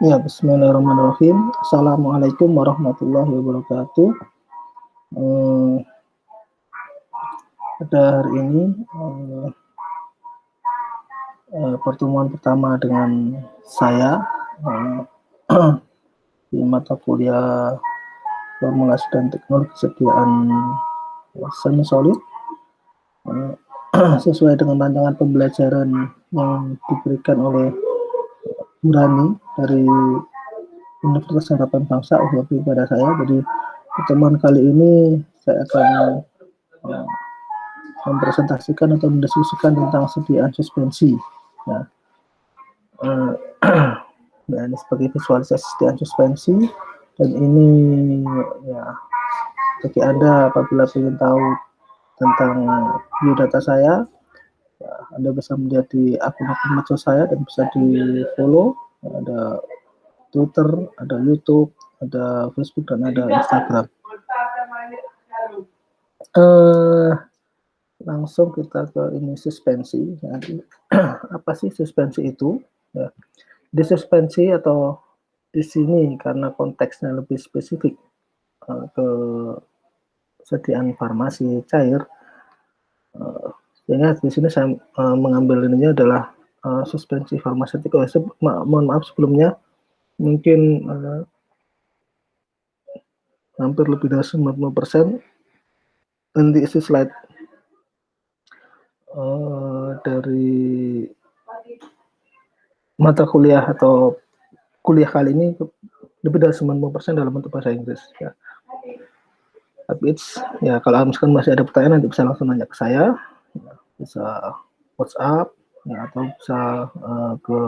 Ya, bismillahirrahmanirrahim. Assalamualaikum warahmatullahi wabarakatuh. Pada hari ini pertemuan pertama dengan saya di mata kuliah formulasi dan teknologi kesediaan semi solid sesuai dengan rancangan pembelajaran yang diberikan oleh Burani dari Universitas Harapan Bangsa UHB pada saya. Jadi pertemuan kali ini saya akan mempresentasikan atau mendiskusikan tentang sediaan suspensi. Ya. Nah, ini sebagai visualisasi sediaan suspensi, dan ini ya bagi Anda apabila ingin tahu tentang biodata saya, ya, Anda bisa melihat di akun-akun medsos saya dan bisa di follow. Ada Twitter, ada YouTube, ada Facebook, dan ada Instagram. Langsung kita ke ini suspensi. Jadi, apa sih suspensi itu? Ya. Di suspensi atau di sini karena konteksnya lebih spesifik ke sediaan farmasi cair, sehingga di sini saya mengambil ininya adalah suspensi farmaseutika. Mohon maaf sebelumnya, mungkin hampir lebih dari 90% nanti isi slide dari mata kuliah atau kuliah kali ini lebih dari 90% dalam bentuk bahasa Inggris. Ya. Tapi ya kalau misalkan masih ada pertanyaan nanti bisa langsung nanya ke saya, ya, bisa WhatsApp, ya, atau bisa ke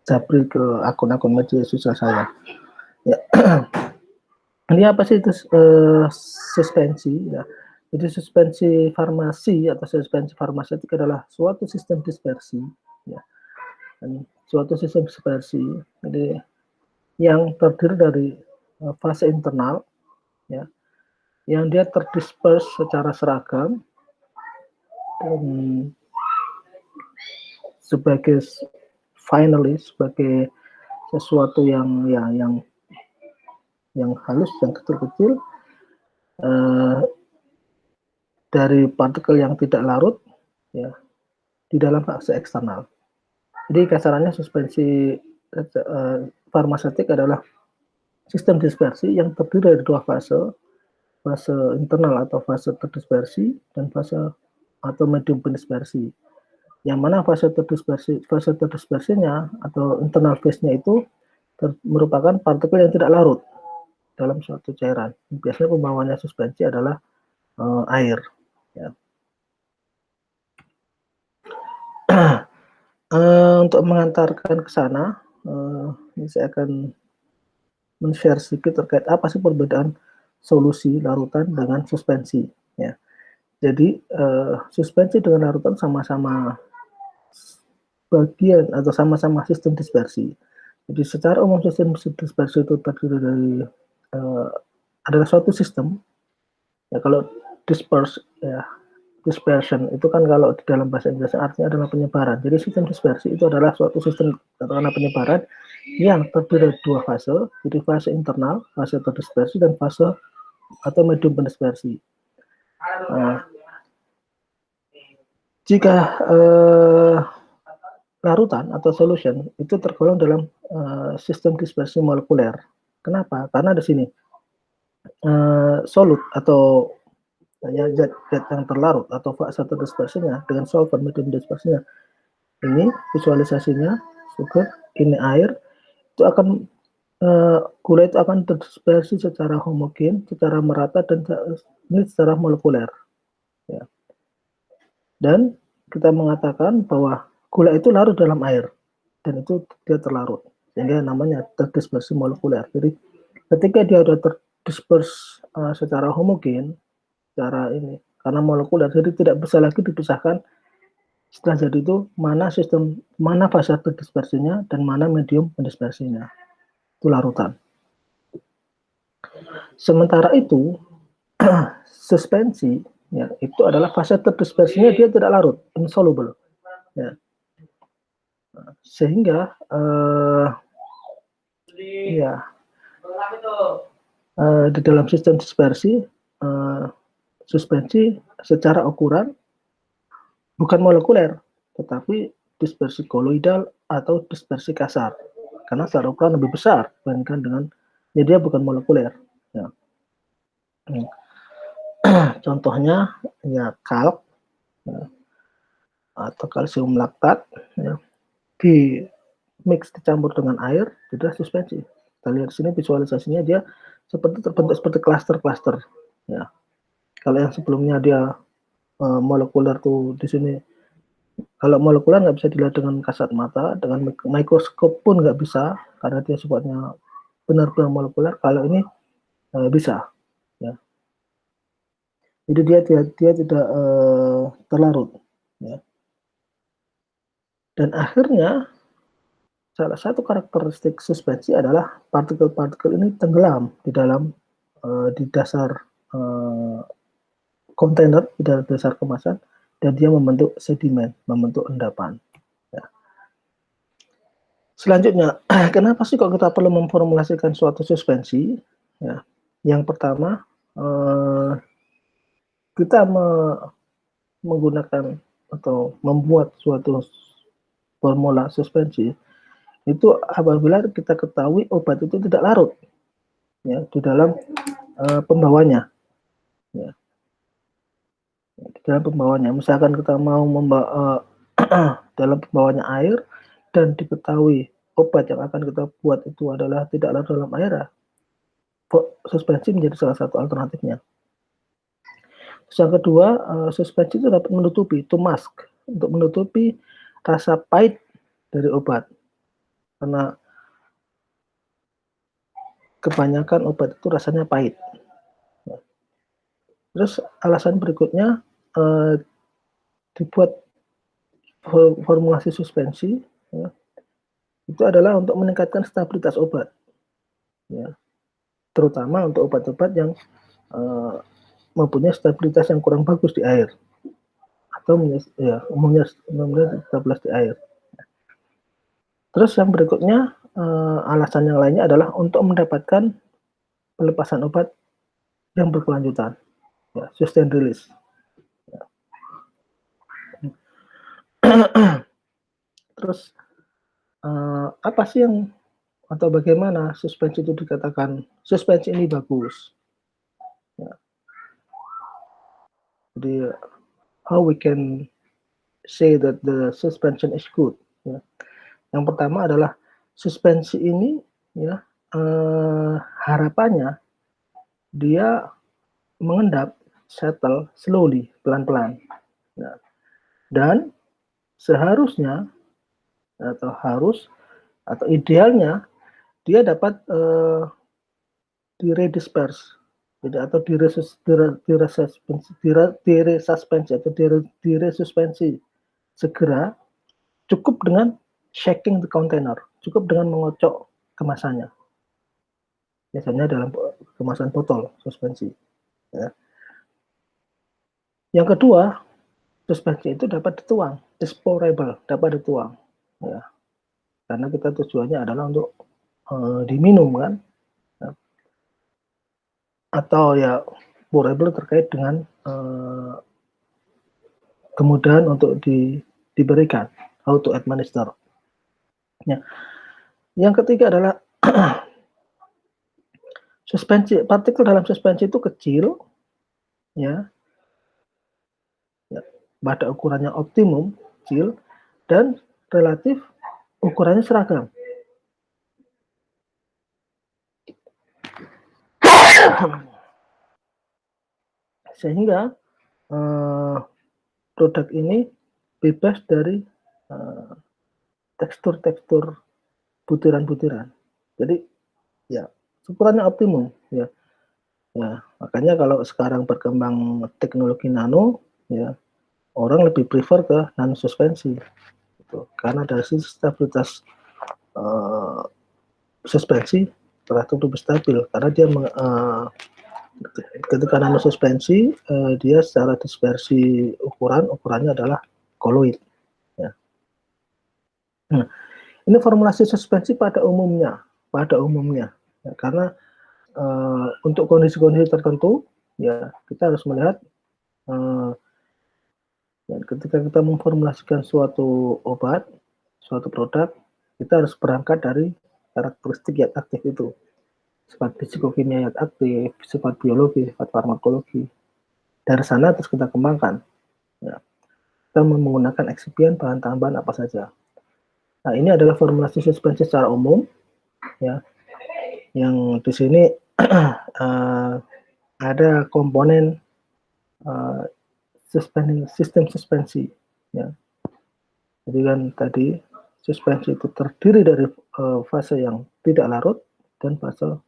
japri ke akun-akun media sosial saya. Ya. Ini apa sih itu suspensi? Ya. Jadi suspensi farmasi atau suspensi farmaseutik adalah suatu sistem dispersi, ya. Dan suatu sistem dispersi, jadi yang terdiri dari fase internal, ya, yang dia terdisperse secara seragam dan sebagai sebagai sesuatu yang halus, yang kecil-kecil, dari partikel yang tidak larut, ya, di dalam fase eksternal. Jadi kasarannya suspensi farmaseutik adalah sistem dispersi yang terdiri dari dua fase internal atau fase terdispersi dan fase atau medium pendispersi. Yang mana fase terdispersinya atau internal phase-nya itu merupakan partikel yang tidak larut dalam suatu cairan. Biasanya pembawanya suspensi adalah air. Ya. Untuk mengantarkan ke sana, ini saya akan men-share sedikit terkait apa sih perbedaan solusi larutan dengan suspensi. Ya. Jadi suspensi dengan larutan sama-sama bagian atau sama-sama sistem dispersi. Jadi secara umum sistem dispersi itu terdiri dari adalah suatu sistem. Ya, kalau dispersion itu kan kalau di dalam bahasa Inggris artinya adalah penyebaran. Jadi sistem dispersi itu adalah suatu sistem katakanlah penyebaran yang terdiri dari dua fase, jadi fase internal, fase terdispersi, dan fase atau medium pendispersi. Jika larutan atau solution itu tergolong dalam sistem dispersi molekuler. Kenapa? Karena di sini solut atau zat yang terlarut atau fase terdispersinya dengan solvent medium dispersinya, ini visualisasinya sugar, ini air, itu akan gula itu akan terdispersi secara homogen, secara merata, dan ini secara molekuler. Ya. Dan kita mengatakan bahwa gula itu larut dalam air, dan itu dia terlarut, sehingga namanya terdispersi molekuler. Jadi ketika dia sudah terdispersi secara homogen, secara ini, karena molekuler, jadi tidak bisa lagi dipisahkan setelah jadi itu mana fase terdispersinya dan mana medium pendispersinya. Itu larutan. Sementara itu suspensi, ya, itu adalah fase terdispersinya dia tidak larut, insoluble, ya. Sehingga Di dalam sistem dispersi, suspensi secara ukuran bukan molekuler, tetapi dispersi koloidal atau dispersi kasar. Karena secara ukuran lebih besar dibandingkan dengan, ya dia bukan molekuler. Ya. Contohnya ya kalk ya, atau kalsium laktat ya, di mix dicampur dengan air, jadi suspensi. Kita lihat di sini visualisasinya dia seperti terbentuk seperti klaster-klaster. Ya. Kalau yang sebelumnya dia molekuler tuh di sini, kalau molekuler nggak bisa dilihat dengan kasat mata, dengan mikroskop pun nggak bisa karena dia sifatnya benar-benar molekuler. Kalau ini bisa, ya. Jadi dia tidak terlarut, ya. Dan akhirnya salah satu karakteristik suspensi adalah partikel-partikel ini tenggelam di dalam di dasar kontainer, di dalam dasar kemasan, dan dia membentuk sedimen, membentuk endapan. Ya. Selanjutnya, kenapa sih kok kita perlu memformulasikan suatu suspensi? Ya. Yang pertama, kita menggunakan atau membuat suatu formula suspensi itu apabila kita ketahui obat itu tidak larut ya di dalam pembawanya ya. Di dalam pembawanya misalkan kita mau membawa dalam pembawanya air dan diketahui obat yang akan kita buat itu adalah tidak larut dalam air, suspensi menjadi salah satu alternatifnya. Terus yang kedua, suspensi itu dapat menutupi, to mask, untuk menutupi rasa pahit dari obat. Karena kebanyakan obat itu rasanya pahit. Terus alasan berikutnya, dibuat formulasi suspensi, ya, itu adalah untuk meningkatkan stabilitas obat. Ya. Terutama untuk obat-obat yang mempunyai stabilitas yang kurang bagus di air. Atau ya, umumnya stabilitas di air. Terus yang berikutnya, alasan yang lainnya adalah untuk mendapatkan pelepasan obat yang berkelanjutan, ya, sustain release. Ya. Terus apa sih yang atau bagaimana suspensi itu dikatakan suspensi ini bagus? Ya. Jadi how we can say that the suspension is good? Ya. Yang pertama adalah suspensi ini, ya, harapannya dia mengendap, settle slowly, pelan-pelan. Ya. Dan seharusnya atau idealnya dia dapat diredisperse, jadi atau diresuspensi atau diresuspensi segera, cukup dengan shaking the container, cukup dengan mengocok kemasannya. Biasanya dalam kemasan botol suspensi. Ya. Yang kedua, suspensi itu dapat dituang, disporable, dapat dituang. Ya. Karena kita tujuannya adalah untuk diminum kan, ya. Atau ya pourable terkait dengan kemudahan untuk diberikan, how to administer. Ya. Yang ketiga adalah suspensi, partikel dalam suspensi itu kecil, ya, pada ukurannya optimum, kecil, dan relatif ukurannya seragam. Sehingga produk ini bebas dari tekstur-tekstur butiran-butiran. Jadi ya ukurannya optimum ya. Ya, makanya kalau sekarang berkembang teknologi nano ya, orang lebih prefer ke nano suspensi gitu. Karena dari sisi stabilitas suspensi relatif lebih stabil karena dia ketika nano suspensi dia secara dispersi ukurannya adalah koloid ya. Nah, ini formulasi suspensi pada umumnya ya, karena untuk kondisi-kondisi tertentu, ya kita harus melihat dan ketika kita memformulasikan suatu obat, suatu produk, kita harus berangkat dari karakteristik zat aktif itu, sifat fisikokimia zat aktif, sifat biologi, sifat farmakologi. Dari sana terus kita kembangkan. Ya. Kita menggunakan eksipien bahan tambahan apa saja. Nah, ini adalah formulasi suspensi secara umum, ya. Yang di sini ada komponen sistem suspensi, ya. Jadi kan tadi suspensi itu terdiri dari fase yang tidak larut dan fase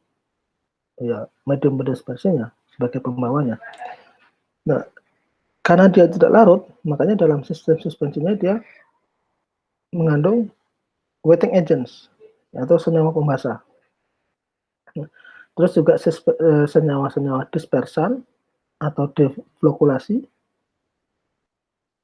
ya medium dispersinya sebagai pembawanya. Nah, karena dia tidak larut, makanya dalam sistem suspensinya dia mengandung wetting agents atau senyawa pembasah. Terus juga senyawa-senyawa dispersan atau deflokulasi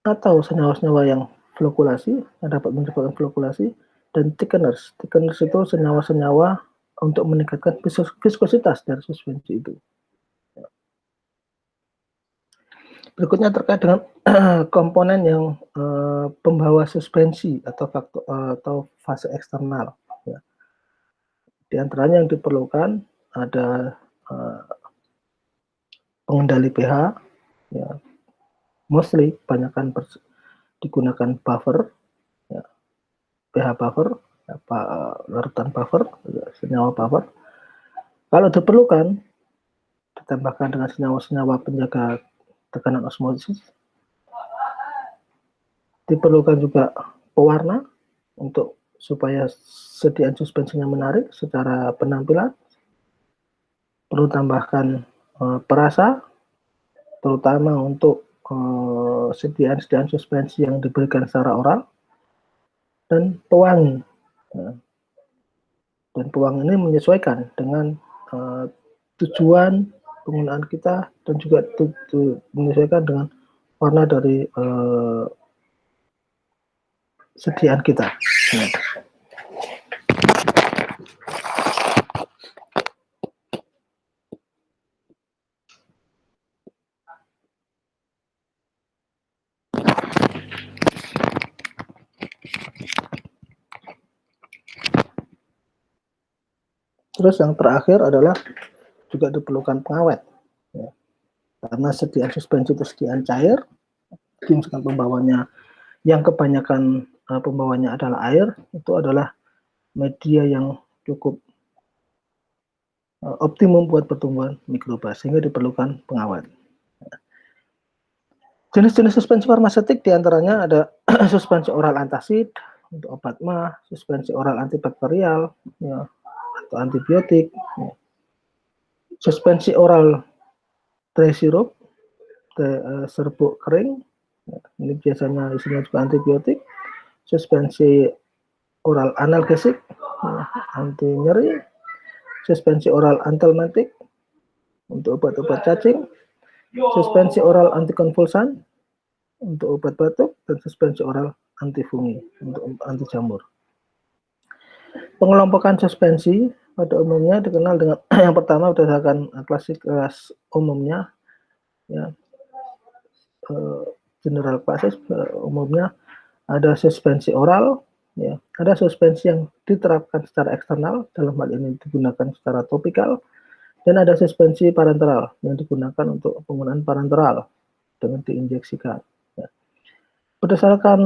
atau senyawa-senyawa yang flokulasi yang dapat menyebabkan flokulasi dan thickeners. Thickeners itu senyawa-senyawa untuk meningkatkan viskositas dari suspensi itu. Berikutnya terkait dengan komponen yang pembawa suspensi atau faktor atau fase eksternal. Ya. Di antaranya yang diperlukan ada pengendali pH, ya. Mostly kebanyakan digunakan buffer, ya. pH buffer, larutan buffer, ya, senyawa buffer. Kalau diperlukan, ditambahkan dengan senyawa-senyawa penjaga tekanan osmosis. Diperlukan juga pewarna untuk supaya sediaan suspensinya menarik secara penampilan. Perlu tambahkan perasa, terutama untuk sediaan suspensi yang diberikan secara oral, dan pewangi. Dan pewangi ini menyesuaikan dengan tujuan penggunaan kita dan juga menyesuaikan dengan warna dari sediaan kita. Terus yang terakhir adalah juga diperlukan pengawet, ya. Karena sediaan suspensi itu sediaan cair, misalkan pembawanya yang kebanyakan pembawanya adalah air, itu adalah media yang cukup optimum buat pertumbuhan mikroba, sehingga diperlukan pengawet. Jenis-jenis suspensi farmaseutik diantaranya ada suspensi oral antacid untuk obat mah, suspensi oral antibakterial, ya, atau antibiotik, ya. Suspensi oral dry syrup, serbuk kering, ya, ini biasanya isinya juga antibiotik. Suspensi oral analgesik, ya, anti nyeri. Suspensi oral antelmatik untuk obat-obat cacing. Suspensi oral antikonvulsan untuk obat batuk, dan suspensi oral antifungi untuk anti jamur. Pengelompokan suspensi pada umumnya dikenal dengan yang pertama berdasarkan klasifikasi umumnya, ya, general classes umumnya ada suspensi oral, ya, ada suspensi yang diterapkan secara eksternal, dalam hal ini digunakan secara topikal, dan ada suspensi parenteral yang digunakan untuk penggunaan parenteral dengan diinjeksikan. Ya. Berdasarkan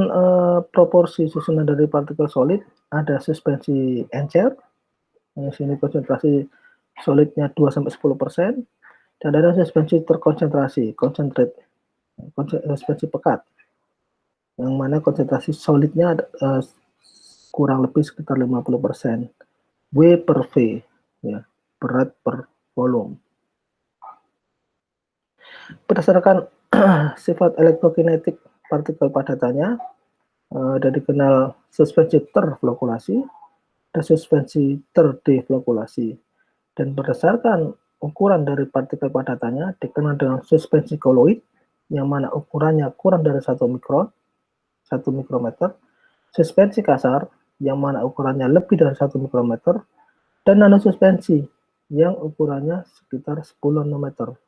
proporsi susunan dari partikel solid, ada suspensi encer, di sini konsentrasi solidnya 2-10%, dan ada suspensi terkonsentrasi, concentrate, suspensi pekat, yang mana konsentrasi solidnya kurang lebih sekitar 50%, W per V, ya, berat per volume. Berdasarkan sifat elektrokinetik partikel padatannya, ada dikenal suspensi terflokulasi dan suspensi terdeflokulasi. Dan berdasarkan ukuran dari partikel padatannya dikenal dengan suspensi koloid, yang mana ukurannya kurang dari 1 mikron, 1 mikrometer, suspensi kasar, yang mana ukurannya lebih dari 1 mikrometer, dan nanosuspensi, yang ukurannya sekitar 10 nanometer.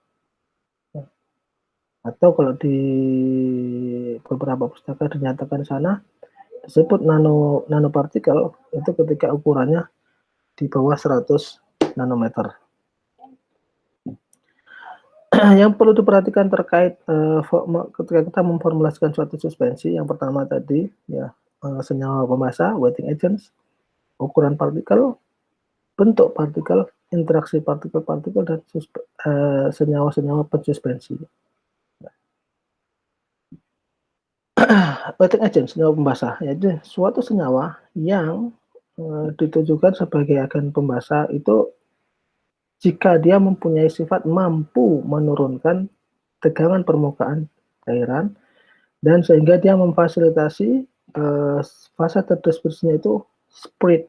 Atau kalau di beberapa pustaka dinyatakan sana disebut nanopartikel itu ketika ukurannya di bawah 100 nanometer. Yang perlu diperhatikan terkait ketika kita memformulasikan suatu suspensi, yang pertama tadi ya senyawa pembasah, wetting agents, ukuran partikel, bentuk partikel, interaksi partikel-partikel, dan senyawa-senyawa pensuspensi. Wetting agent, senyawa pembasah, yaitu suatu senyawa yang ditujukan sebagai agen pembasah itu jika dia mempunyai sifat mampu menurunkan tegangan permukaan cairan dan sehingga dia memfasilitasi fase terdispersinya itu spread,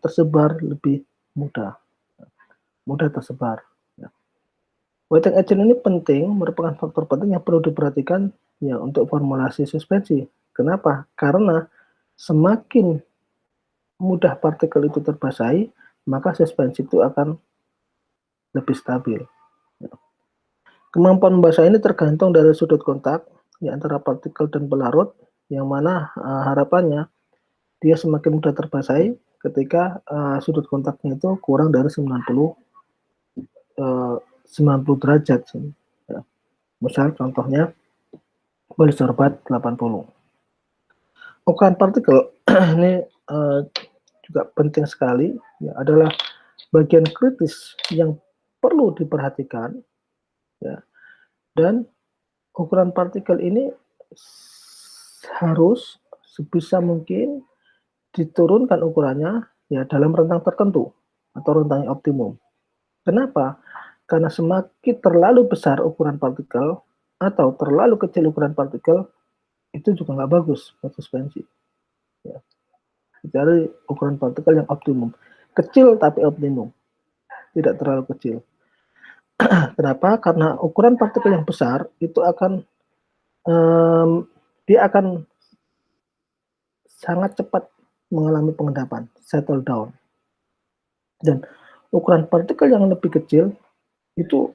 tersebar lebih mudah tersebar. Wetting agent ini penting, merupakan faktor penting yang perlu diperhatikan ya untuk formulasi suspensi. Kenapa? Karena semakin mudah partikel itu terbasahi, maka suspensi itu akan lebih stabil. Kemampuan membasah ini tergantung dari sudut kontak ya, antara partikel dan pelarut, yang mana harapannya dia semakin mudah terbasahi ketika sudut kontaknya itu kurang dari 90 derajat. Ya. Misal contohnya polisorbat 80. Ukuran partikel ini juga penting sekali, ya, adalah bagian kritis yang perlu diperhatikan, ya. Dan ukuran partikel ini harus sebisa mungkin diturunkan ukurannya ya dalam rentang tertentu atau rentang yang optimum. Kenapa? Karena semakin terlalu besar ukuran partikel atau terlalu kecil ukuran partikel itu juga nggak bagus buat suspensi. Ya. Cari ukuran partikel yang optimum, kecil tapi optimum, tidak terlalu kecil. Kenapa? Karena ukuran partikel yang besar itu akan dia akan sangat cepat mengalami pengendapan, settle down. Dan ukuran partikel yang lebih kecil itu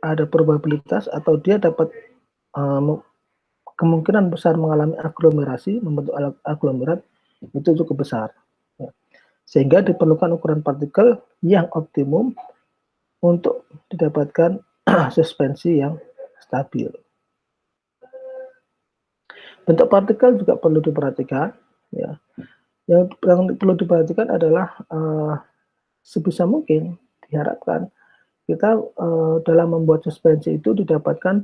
ada probabilitas atau dia dapat kemungkinan besar mengalami aglomerasi, membentuk aglomerat itu cukup besar. Ya. Sehingga diperlukan ukuran partikel yang optimum untuk didapatkan suspensi yang stabil. Bentuk partikel juga perlu diperhatikan. Ya. Yang perlu diperhatikan adalah sebisa mungkin diharapkan kita dalam membuat suspensi itu didapatkan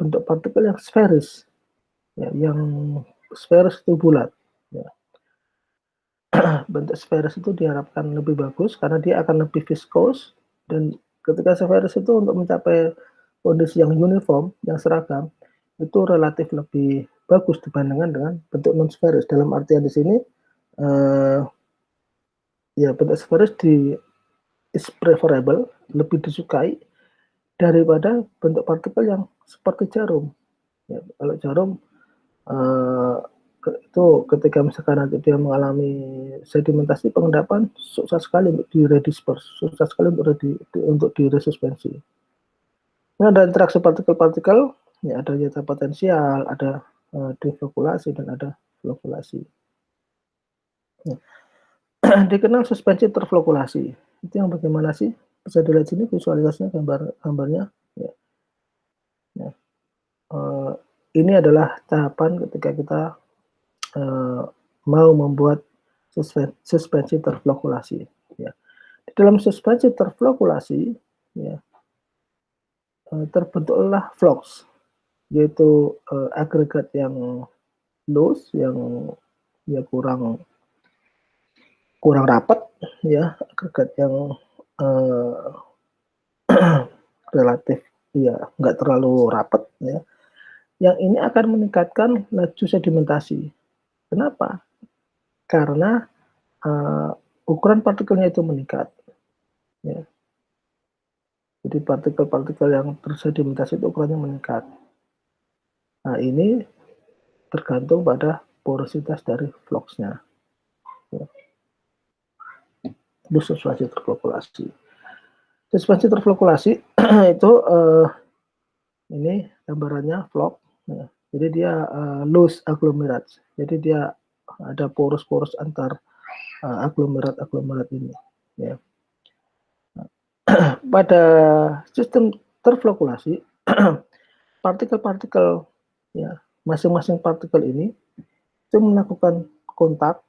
bentuk partikel yang sferis, ya, yang sferis itu bulat. Ya. Bentuk sferis itu diharapkan lebih bagus karena dia akan lebih viskos, dan ketika sferis itu untuk mencapai kondisi yang uniform, yang seragam, itu relatif lebih bagus dibandingkan dengan bentuk non sferis. Dalam artian di sini ya bentuk sferis is preferable, lebih disukai daripada bentuk partikel yang seperti jarum. Ya, kalau jarum itu ketika misalkan nanti dia mengalami sedimentasi pengendapan, susah sekali untuk diredisperse, susah sekali untuk diresuspensi. Ini ada interaksi partikel-partikel, ya, ada zeta potensial, ada deflokulasi, dan ada flokulasi. Ya. Dikenal suspensi terflokulasi. Itu yang bagaimana sih? Bisa dilihat sini visualisasinya, gambarnya. Ya. Ya. Ini adalah tahapan ketika kita mau membuat suspensi terflokulasi. Ya. Di dalam suspensi terflokulasi, ya, terbentuklah flux, yaitu agregat yang loose, yang ya kurang rapat, ya, agregat yang relatif ya nggak terlalu rapat, ya. Yang ini akan meningkatkan laju sedimentasi. Kenapa? Karena ukuran partikelnya itu meningkat. Ya. Jadi partikel-partikel yang tersedimentasi itu ukurannya meningkat. Nah, ini tergantung pada porositas dari fluxnya. Ya. suspensi terflokulasi. Suspensi terflokulasi itu ini gambarannya vlog. Ya. Jadi dia loose agglomerates. Jadi dia ada poros-poros antar aglomerat ini. Ya. Pada sistem terflokulasi, partikel-partikel ya masing-masing partikel ini itu melakukan kontak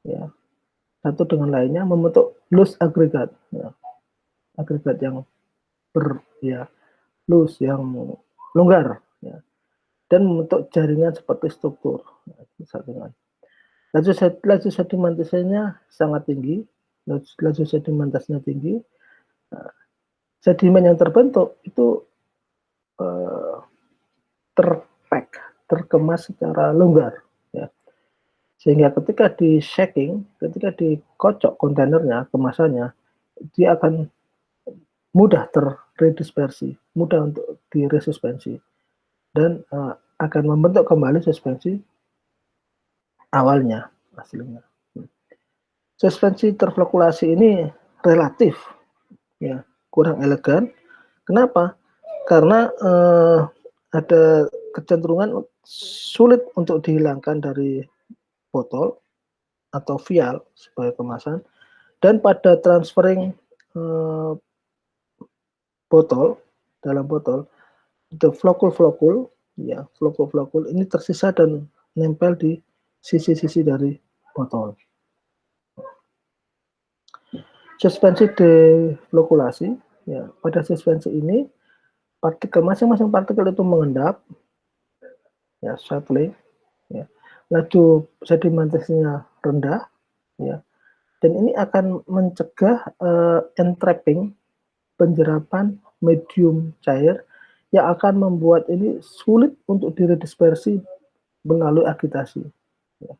ya satu dengan lainnya membentuk loose agregat ya, agregat yang loose yang longgar ya, dan membentuk jaringan seperti struktur ya, dengan laju sedimentasinya sangat tinggi, laju sedimentasinya tinggi. Nah, sedimen yang terbentuk itu terkemas secara longgar ya. Sehingga ketika di shaking, ketika dikocok kontainernya, kemasannya, dia akan mudah terredispersi, mudah untuk diresuspensi dan akan membentuk kembali suspensi awalnya aslinya. Suspensi terflokulasi ini relatif ya kurang elegan. Kenapa? Karena ada kecenderungan sulit untuk dihilangkan dari botol atau vial sebagai kemasan, dan pada transferring botol dalam botol itu flokul ya flokul ini tersisa dan nempel di sisi-sisi dari botol. Suspensi deflokulasi ya pada suspensi ini masing-masing partikel itu mengendap ya settling ya, laju sedimentasinya rendah ya, dan ini akan mencegah entrapping, penjerapan medium cair yang akan membuat ini sulit untuk diredispersi melalui agitasi ya.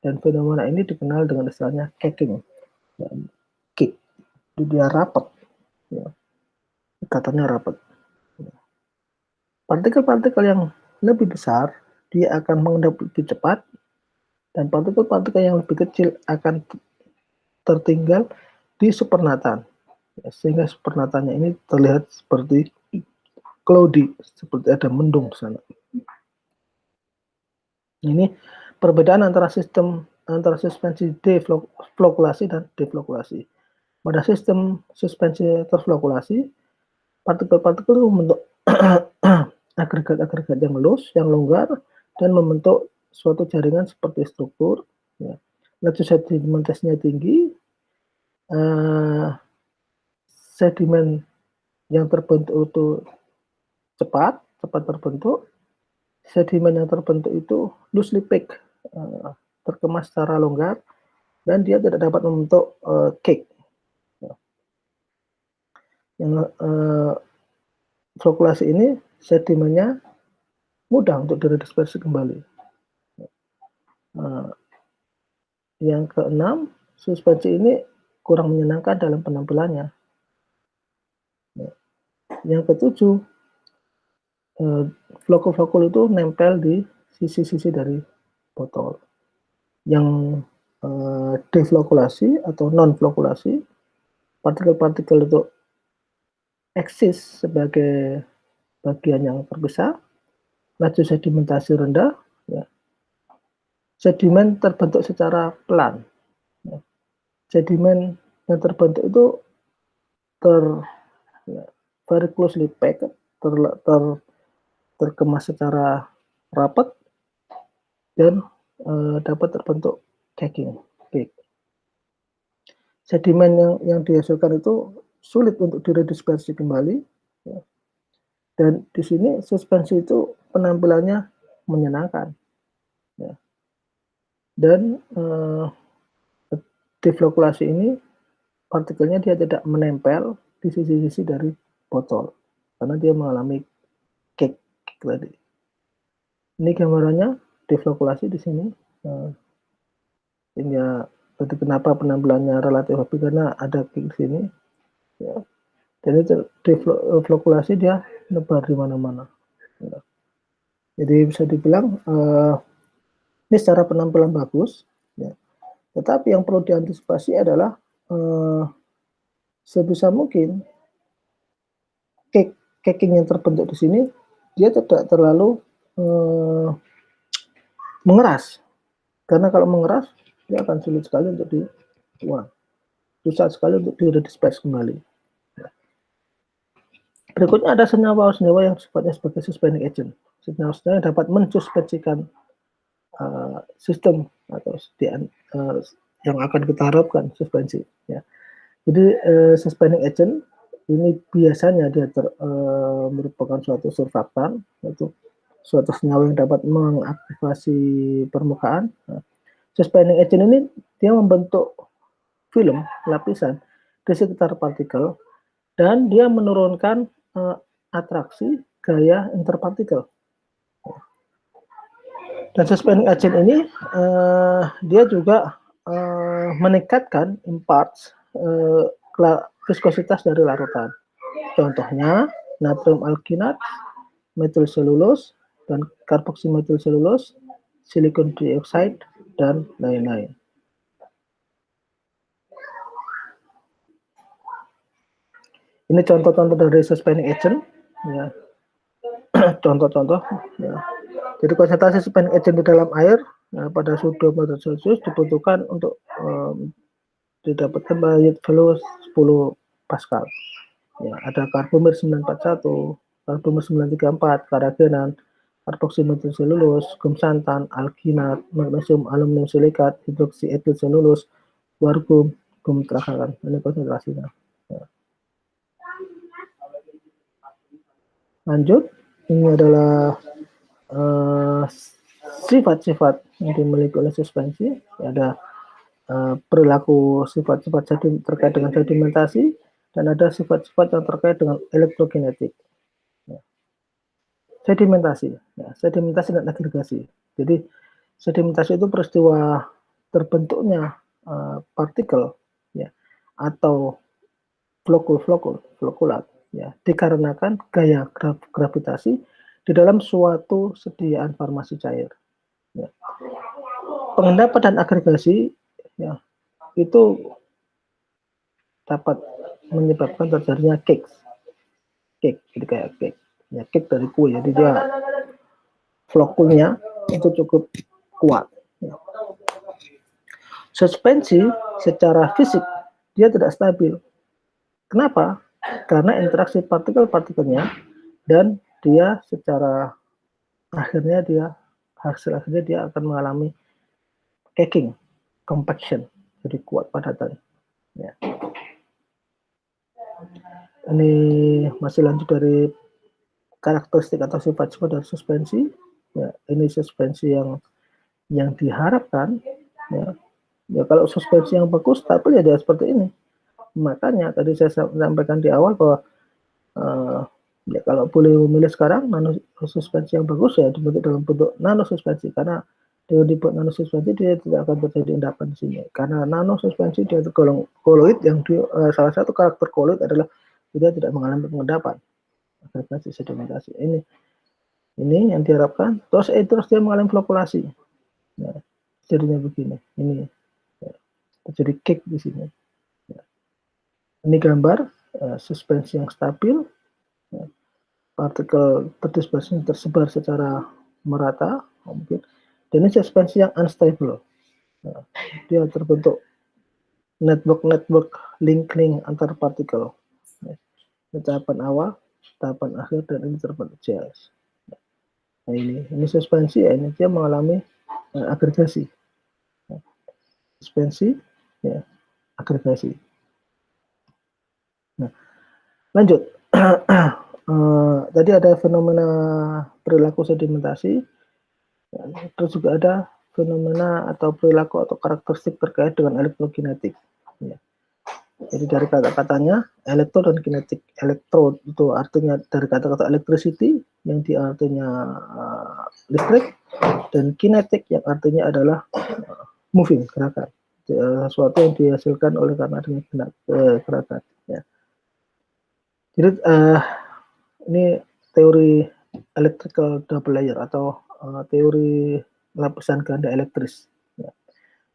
Dan fenomena ini dikenal dengan istilahnya caking ya, kick, dia rapat ya, ikatannya rapat. Partikel-partikel yang lebih besar dia akan mengendap lebih cepat, dan partikel-partikel yang lebih kecil akan tertinggal di supernatan ya, sehingga supernatannya ini terlihat seperti cloudy, seperti ada mendung di sana. Ini perbedaan antara suspensi deflokulasi dan deflokulasi. Pada sistem suspensi terflokulasi, partikel-partikel itu membentuk agregat-agregat yang loose, yang longgar, dan membentuk suatu jaringan seperti struktur. Ya. Laju sedimentasinya tinggi, sedimen yang terbentuk itu cepat terbentuk. Sedimen yang terbentuk itu loosely packed, terkemas secara longgar, dan dia tidak dapat membentuk cake. Ya. Yang flokulasi ini sedimennya mudah untuk diredispersi kembali. Yang keenam, suspensi ini kurang menyenangkan dalam penampilannya. Yang ketujuh, flokul-flokul itu nempel di sisi-sisi dari botol. Yang deflokulasi atau non-flokulasi, partikel-partikel itu eksis sebagai bagian yang terpisah, laju sedimentasi rendah, ya. Sedimen terbentuk secara pelan. Ya. Sedimen yang terbentuk itu very closely packed, terkemas secara rapat, dan dapat terbentuk caking. Sedimen yang dihasilkan itu sulit untuk diredispersi kembali, ya. Dan di sini suspensi itu penampilannya menyenangkan, ya. Dan deflokulasi ini partikelnya dia tidak menempel di sisi-sisi dari botol karena dia mengalami cake tadi. Ini gambarannya deflokulasi di sini. Sehingga berarti kenapa penampilannya relatif rapi, karena ada kick di sini ya. Dan itu deflokulasi dia nebar di mana-mana ya. Jadi bisa dibilang ini secara penampilan bagus ya. Tetapi yang perlu diantisipasi adalah sebisa mungkin caking yang terbentuk di sini dia tidak terlalu mengeras, karena kalau mengeras dia akan sulit sekali untuk dibuang, susah sekali untuk di-disperse kembali. Berikutnya ada senyawa-senyawa yang sifatnya sebagai suspending agent. Senyawa-senyawa yang dapat mensuspensikan sistem atau yang akan kita harapkan suspensi. Ya. Jadi suspending agent ini biasanya dia merupakan suatu surfaktan, yaitu suatu senyawa yang dapat mengaktifasi permukaan. Nah, suspending agent ini dia membentuk film lapisan di sekitar partikel dan dia menurunkan atraksi gaya interpartikel. Dan suspending agent ini dia juga meningkatkan imparts viskositas dari larutan. Contohnya natrium alginat, metil selulose, dan karboksimetil selulose, silikon dioksida, dan lain-lain. Ini contoh-contoh dari suspending agent, ya. Contoh-contoh. Ya. Jadi konsentrasi suspending agent di dalam air pada suhu 2 derajat Celcius dibutuhkan untuk didapatkan value 10 Pascal. Ya, ada karbomir 941, karbomir 934, karagenan, karboksimetil selulose, gum santan, alginat, magnesium aluminium silikat, hidroksi etil selulose, wargum, gum trakakan. Ini konsentrasinya. Ya. Lanjut, ini adalah sifat-sifat yang dimiliki oleh suspensi. Ada perilaku sifat-sifat terkait dengan sedimentasi, dan ada sifat-sifat yang terkait dengan elektrokinetik. Ya. Sedimentasi, ya, sedimentasi dan agregasi. Jadi sedimentasi itu peristiwa terbentuknya partikel, ya, atau flokulat, ya, dikarenakan gaya gravitasi di dalam suatu sediaan farmasi cair. Ya. Pengendapan dan agregasi, ya, itu dapat menyebabkan terjadinya cake, jadi kayak cake, ya, cake dari kue. Jadi dia flokulnya itu cukup kuat. Ya. Suspensi secara fisik dia tidak stabil. Kenapa? Karena interaksi partikel-partikelnya, dan dia secara akhirnya hasil akhirnya dia akan mengalami caking, compaction, jadi kuat padatan. Ya. Ini masih lanjut dari karakteristik atau sifat-sifat dari suspensi. Ya, ini suspensi yang diharapkan. Ya. Ya, kalau suspensi yang bagus, tapi ya dia seperti ini. Makanya tadi saya sampaikan di awal bahwa ya kalau boleh memilih sekarang, nano suspensi yang bagus ya dibentuk dalam bentuk nano suspensi, karena dengan dibuat nano suspensi dia tidak akan terjadi endapan di sini. Karena nano suspensi dia tergolong koloid, yang salah satu karakter koloid adalah dia tidak mengalami pengendapan, agregasi, sedimentasi. Ini yang diharapkan. Terus dia mengalami flokulasi. Ya, jadinya begini. Ini ya, terjadi kick di sini. Ya. Ini gambar suspensi yang stabil. Ya. Partikel berdispersi tersebar secara merata, mungkin. Dan ini suspensi yang unstable. Nah, dia terbentuk network link antar partikel. Ini tahapan awal, tahapan akhir, dan ini terbentuk gels. Nah, ini suspensi ya, ini dia mengalami agregasi. Suspensi, ya, agregasi. Nah, lanjut. Tadi ada fenomena perilaku sedimentasi, ya, terus juga ada fenomena atau perilaku atau karakteristik terkait dengan elektrokinetik. Ya. Jadi dari kata-katanya elektro dan kinetik. Elektro itu artinya dari kata-kata electricity yang artinya listrik, dan kinetik yang artinya adalah moving, gerakan, sesuatu yang dihasilkan oleh karena adanya gerakan. Ya. Jadi ini teori electrical double layer atau teori lapisan ganda elektris. Ya.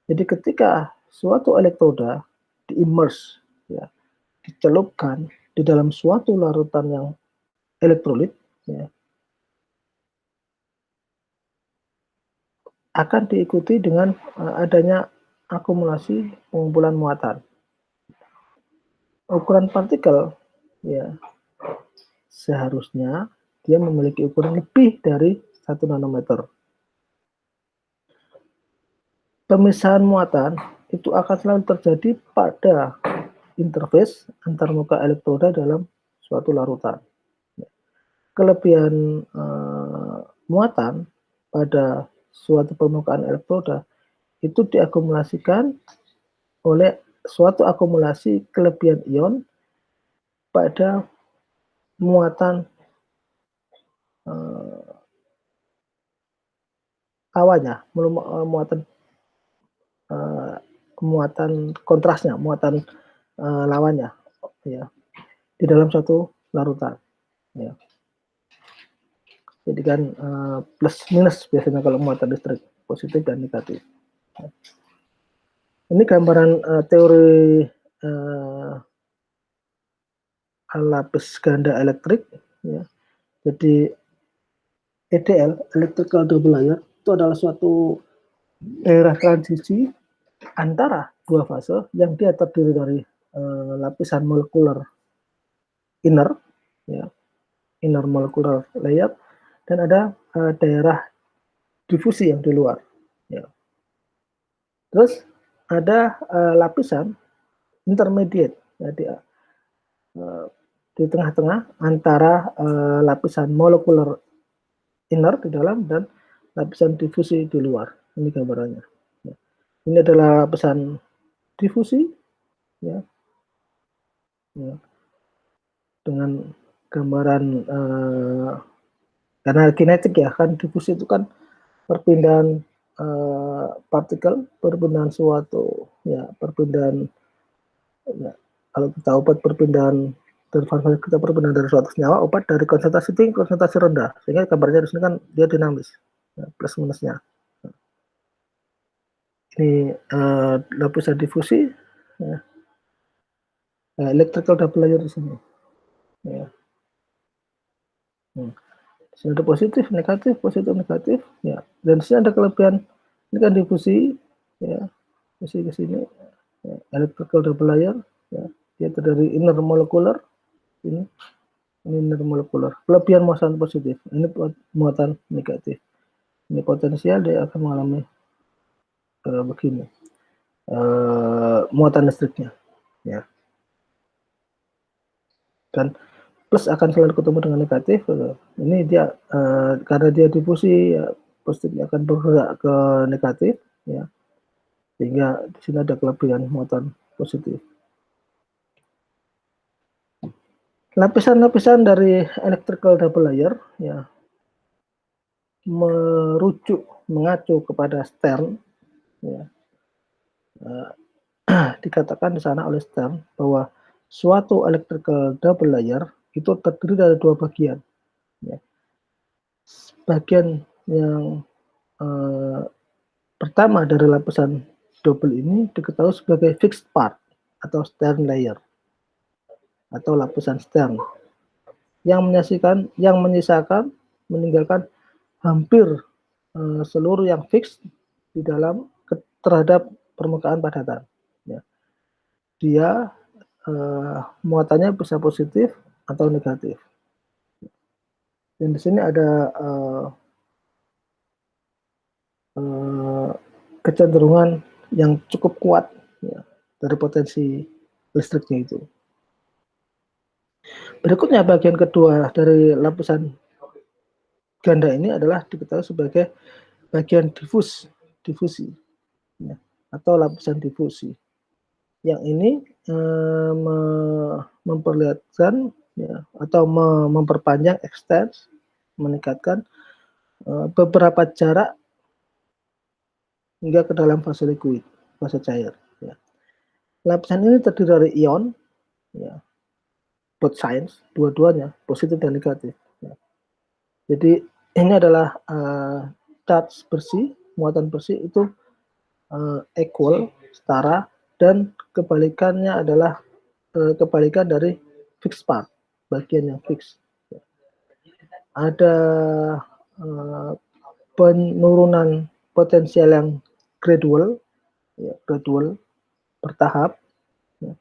Jadi ketika suatu elektroda diimmerse, ya, dicelupkan di dalam suatu larutan yang elektrolit, ya, akan diikuti dengan adanya akumulasi pengumpulan muatan. Ukuran partikel, ya, seharusnya dia memiliki ukuran lebih dari 1 nanometer. Pemisahan muatan itu akan selalu terjadi pada interface antar muka elektroda dalam suatu larutan. Kelebihan muatan pada suatu permukaan elektroda itu diakumulasikan oleh suatu akumulasi kelebihan ion pada muatan lawannya, muatan kontrasnya, muatan lawannya, ya, di dalam satu larutan, ya. Jadi kan plus minus biasanya kalau muatan listrik, positif dan negatif. Ini gambaran teori lapis ganda elektrik, ya. Jadi EDL, electrical double layer, itu adalah suatu daerah transisi antara dua fase yang dia terdiri dari lapisan molekuler inner, ya, inner molecular layer, dan ada daerah difusi yang di luar, ya. Terus ada lapisan intermediate, jadi di tengah-tengah antara lapisan molekuler inner di dalam dan lapisan difusi di luar. Ini gambarannya. Ya. Ini adalah lapisan difusi, ya, ya, dengan gambaran karena kinetik, ya kan, difusi itu kan perpindahan partikel, perpindahan suatu, ya, perpindahan, ya, kalau kita obat perpindahan dari kita perpindahan dari suatu senyawa obat dari konsentrasi tinggi konsentrasi rendah, sehingga gambarnya di sini kan dia dinamis, ya, plus minusnya. Ini lapisan difusi, ya, electrical double layer di sini, ya. Di sini ada positif negatif, ya, dan di sini ada kelebihan, ini kan difusi, ya, difusi ke sini, ya, electrical double layer, ya, dia terdiri inner molecular, ini inner molecular, kelebihan muatan positif, ini muatan negatif, ini potensial dia akan mengalami begini muatan listriknya, ya, dan plus akan selalu ketemu dengan negatif. Ini dia karena dia difusi, ya, positifnya akan bergerak ke negatif, ya, sehingga di sini ada kelebihan muatan positif. Lapisan-lapisan dari electrical double layer, ya, mengacu kepada Stern, ya, dikatakan di sana oleh Stern bahwa suatu electrical double layer itu terdiri dari dua bagian, ya. Bagian yang pertama dari lapisan double ini diketahui sebagai fixed part atau Stern layer atau lapisan Stern yang meninggalkan hampir seluruh yang fix di dalam terhadap permukaan padatan, ya. Dia muatannya bisa positif atau negatif. Dan di sini ada kecenderungan yang cukup kuat, ya, dari potensi listriknya itu. Berikutnya bagian kedua dari lapisan ganda ini adalah diketahui sebagai bagian difusi, ya, atau lapisan difusi. Yang ini memperlihatkan, ya, atau memperpanjang, extend, meningkatkan beberapa jarak hingga ke dalam fase liquid, fase cair, ya. Lapisan ini terdiri dari ion, ya, both signs, dua-duanya positif dan negatif, ya. Jadi ini adalah charge bersih, muatan bersih itu equal, setara dan kebalikannya adalah kebalikan dari fixed part, bagian yang fix. Ada penurunan potensial yang gradual, bertahap, ya,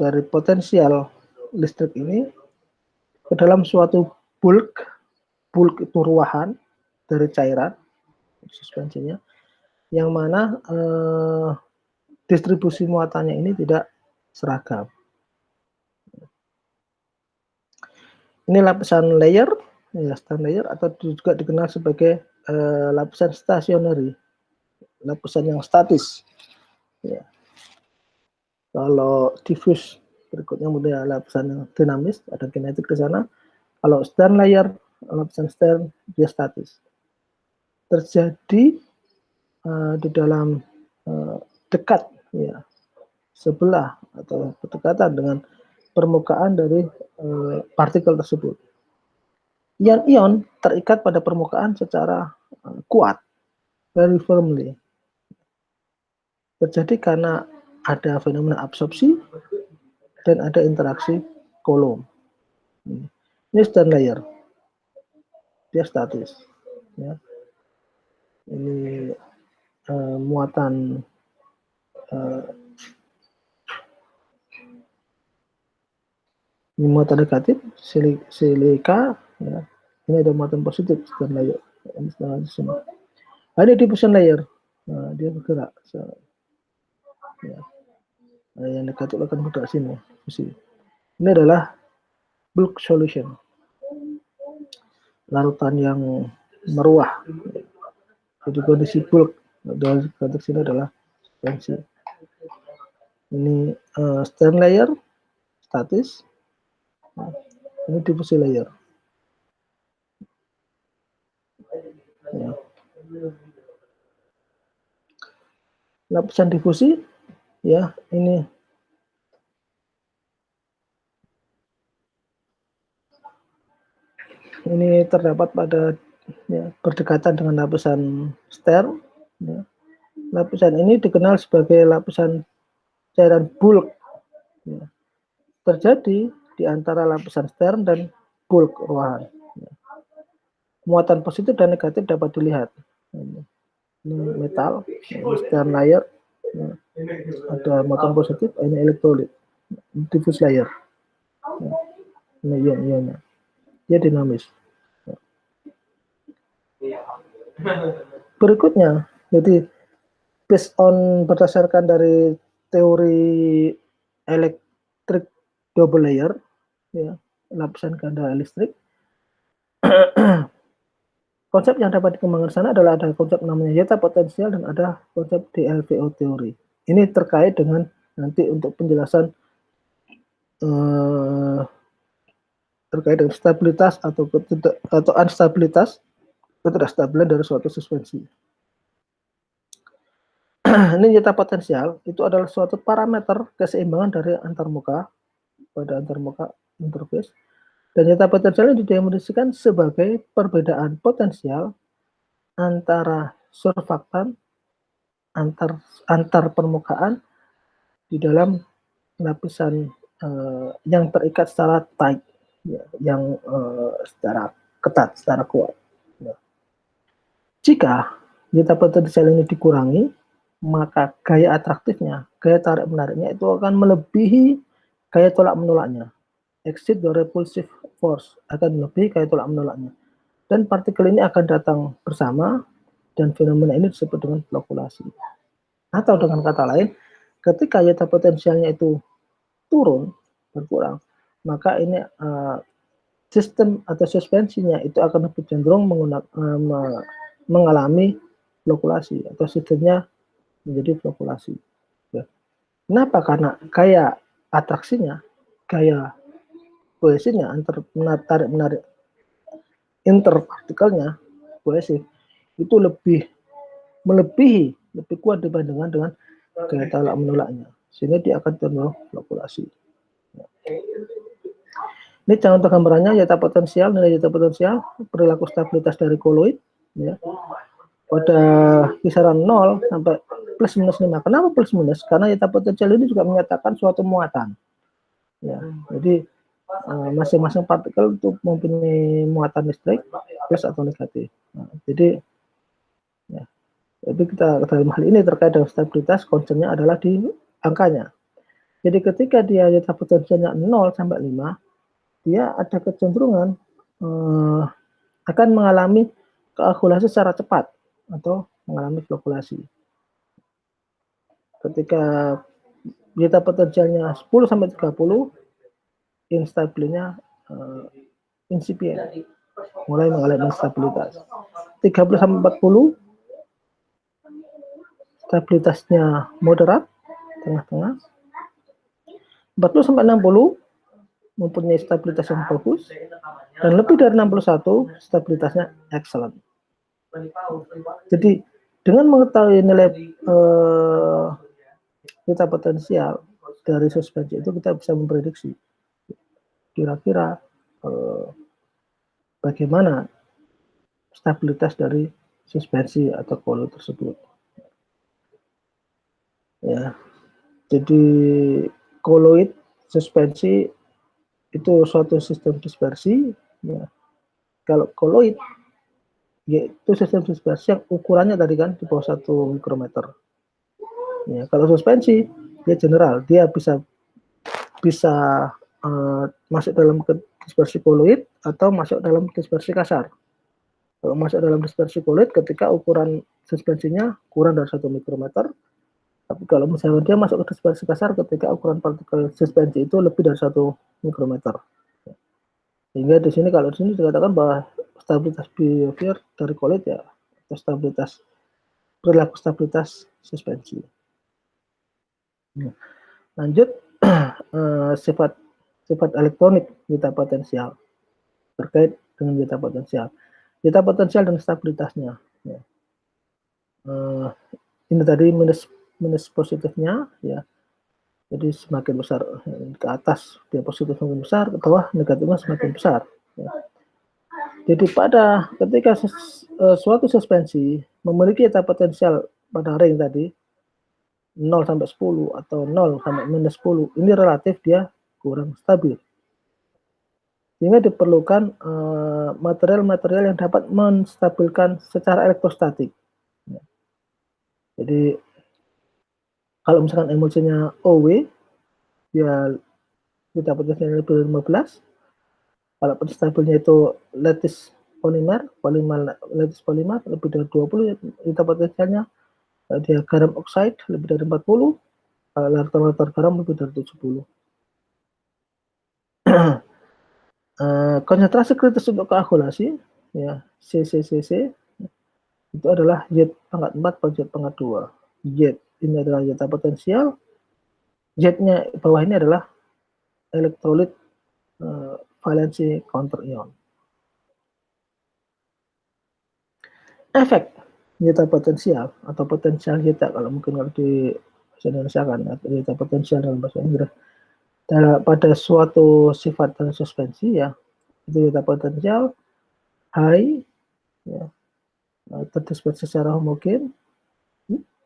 dari potensial listrik ini ke dalam suatu bulk itu ruahan dari cairan suspensinya, yang mana distribusi muatannya ini tidak seragam. Ini lapisan layer, ya, stand layer, atau juga dikenal sebagai lapisan stationary, lapisan yang statis. Ya. Kalau diffuse berikutnya mudah lapisan yang dinamis, ada kinetik di sana. Kalau stand layer, lapisan stand, dia statis. Terjadi di dalam dekat, ya, sebelah atau berdekatan dengan permukaan dari partikel tersebut. Ion-ion terikat pada permukaan secara kuat, very firmly. Terjadi karena ada fenomena absorpsi dan ada interaksi Coulomb. Ini stand layer, dia statis. Ya. Ini muatan ini muatan negatif, silika, ya. Ini ada muatan positif, stand layer. Ini stand layer. Ada diffusion layer, nah, dia bergerak. Ya. Nah, yang negatif akan bergerak sini. Ini adalah bulk solution, larutan yang meruah. Jadi kondisi bulk dalam konteks ini adalah suspensi. Ini stand layer, statis. Nah, ini diffusion layer. Ya. Lapisan difusi, ya, ini terdapat pada, ya, berdekatan dengan lapisan ster. Ya. Lapisan ini dikenal sebagai lapisan cairan bulk. Ya. Terjadi di antara lapisan ster dan bulk ruangan. Ya. Muatan positif dan negatif dapat dilihat. Ini metal, ini ster layer, ya. Ada muatan positif, ini elektrolit, diffuse layer. Ya. Ini ion-ionnya, dia dinamis. Ya. Berikutnya, jadi based on berdasarkan dari teori elektrik double layer, ya, lapisan ganda listrik. Konsep yang dapat dikembangkan sana adalah ada konsep namanya zeta potensial dan ada konsep DLVO teori. Ini terkait dengan nanti untuk penjelasan terkait dengan stabilitas atau unstabilitas, ketidakstabilan dari suatu suspensi. Ini zeta potensial itu adalah suatu parameter keseimbangan dari antarmuka pada antarmuka interface. Dan zeta potensial ini didefinisikan sebagai perbedaan potensial antara surfaktan antar permukaan di dalam lapisan yang terikat secara tight, ya, yang secara ketat, secara kuat. Ya. Jika zeta potensial ini dikurangi, maka gaya atraktifnya, gaya tarik menariknya itu akan melebihi gaya tolak menolaknya. Exceed the repulsive force, akan melebihi gaya tolak menolaknya. Dan partikel ini akan datang bersama, dan fenomena ini disebut dengan flokulasi. Atau dengan kata lain, ketika zeta potensialnya itu turun, berkurang, maka ini sistem atau suspensinya itu akan lebih cenderung mengalami flokulasi, atau sistemnya menjadi flokulasi. Ya. Kenapa? Karena gaya atraksinya, gaya kohesinya, tarik menarik interpartikelnya, kohesif, itu melebihi, lebih kuat dibandingkan dengan gaya tolak menolaknya, sehingga dia akan cenderung flokulasi. Ya. Ini contoh gambarannya zeta potensial, nilai zeta potensial, perilaku stabilitas dari koloid, ya, pada kisaran 0 sampai plus minus 5. Kenapa plus minus? Karena eta potensial ini juga menyatakan suatu muatan. Ya, jadi masing-masing partikel itu mempunyai muatan listrik plus atau negatif. Nah, jadi ya, jadi kita dalam hal ini terkait dengan stabilitas, concernnya adalah di angkanya. Jadi ketika dia eta potensialnya 0 sampai 5, dia ada kecenderungan akan mengalami keakumulasi secara cepat atau mengalami fluktuasi. Ketika beta potensialnya 10 sampai 30, instabilnya insipient, mulai mengalami instabilitas. 30 sampai 40, stabilitasnya moderat, tengah-tengah. 40 sampai 60 mempunyai stabilitas yang bagus, dan lebih dari 61 stabilitasnya excellent. Jadi dengan mengetahui nilai beta potensial dari suspensi itu, kita bisa memprediksi kira-kira bagaimana stabilitas dari suspensi atau kolloid tersebut. Ya, jadi kolloid suspensi itu suatu sistem dispersi. Ya. Kalau kolloid yaitu sistem dispersi yang ukurannya tadi kan di bawah 1 mikrometer. Ya, kalau suspensi dia general, dia bisa masuk dalam dispersi kolloid atau masuk dalam dispersi kasar. Kalau masuk dalam dispersi kolloid ketika ukuran suspensinya kurang dari 1 mikrometer. Tapi kalau misalnya dia masuk ke dispersi kasar ketika ukuran partikel suspensi itu lebih dari 1 mikrometer. Sehingga di sini kalau di sini dikatakan bahwa stabilitas behavior dari kolloid ya, atau stabilitas perilaku stabilitas suspensi. Lanjut sifat elektronik beta potensial terkait dengan beta potensial. Beta potensial dan stabilitasnya. Ya. Ini tadi minus positifnya ya. Jadi semakin besar ke atas dia positif semakin besar, ke bawah negatifnya semakin besar. Ya. Jadi ketika suatu suspensi memiliki beta potensial pada ring tadi 0 sampai 10 atau 0 sampai minus 10, ini relatif dia kurang stabil. Sehingga diperlukan material-material yang dapat menstabilkan secara elektrostatik. Ya. Jadi kalau misalkan emulsinya OW, dia beta potensialnya lebih dari 15. Kalau stabilnya itu lattice polimer lattice polimer lebih dari 20, beta potensialnya. Dia garam oxide lebih dari 40, latar garam lebih dari 70. Konsentrasi kritis untuk koagulasi ya CCCC itu adalah Z pangkat 4 per Z pangkat 2. Z ini adalah zeta potensial, Z-nya bawah ini adalah elektrolit valensi counter ion. Efek zeta potensial atau potensial zeta kalau mungkin kalau di bahasa Indonesia kan, atau zeta potensial dalam bahasa Inggris, pada suatu sifat dan suspensi ya, itu zeta potensial high ya, terdispersi secara homogen,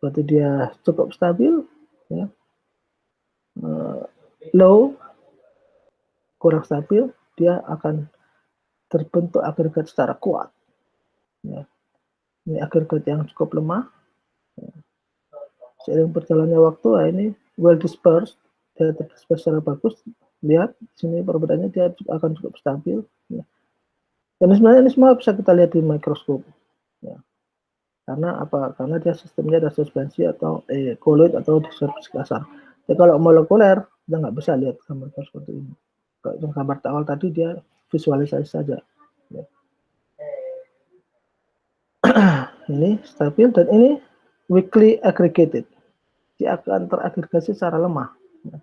berarti dia cukup stabil ya. Low kurang stabil, dia akan terbentuk agregat secara kuat ya. Ini agregat yang cukup lemah ya. Seiring berjalannya waktu, ini well dispersed, dia terdispersi secara bagus. Lihat sini perbedaannya, dia akan cukup stabil ya. Dan sebenarnya ini semua bisa kita lihat di mikroskop ya. Karena apa? Karena dia sistemnya ada suspensi atau kolloid atau dispersi kasar. Jadi kalau molekuler kita nggak bisa lihat gambar seperti ini. Kalau gambar awal tadi dia visualisasi saja ya. Ini stabil dan ini weakly aggregated, dia akan teragregasi secara lemah ya.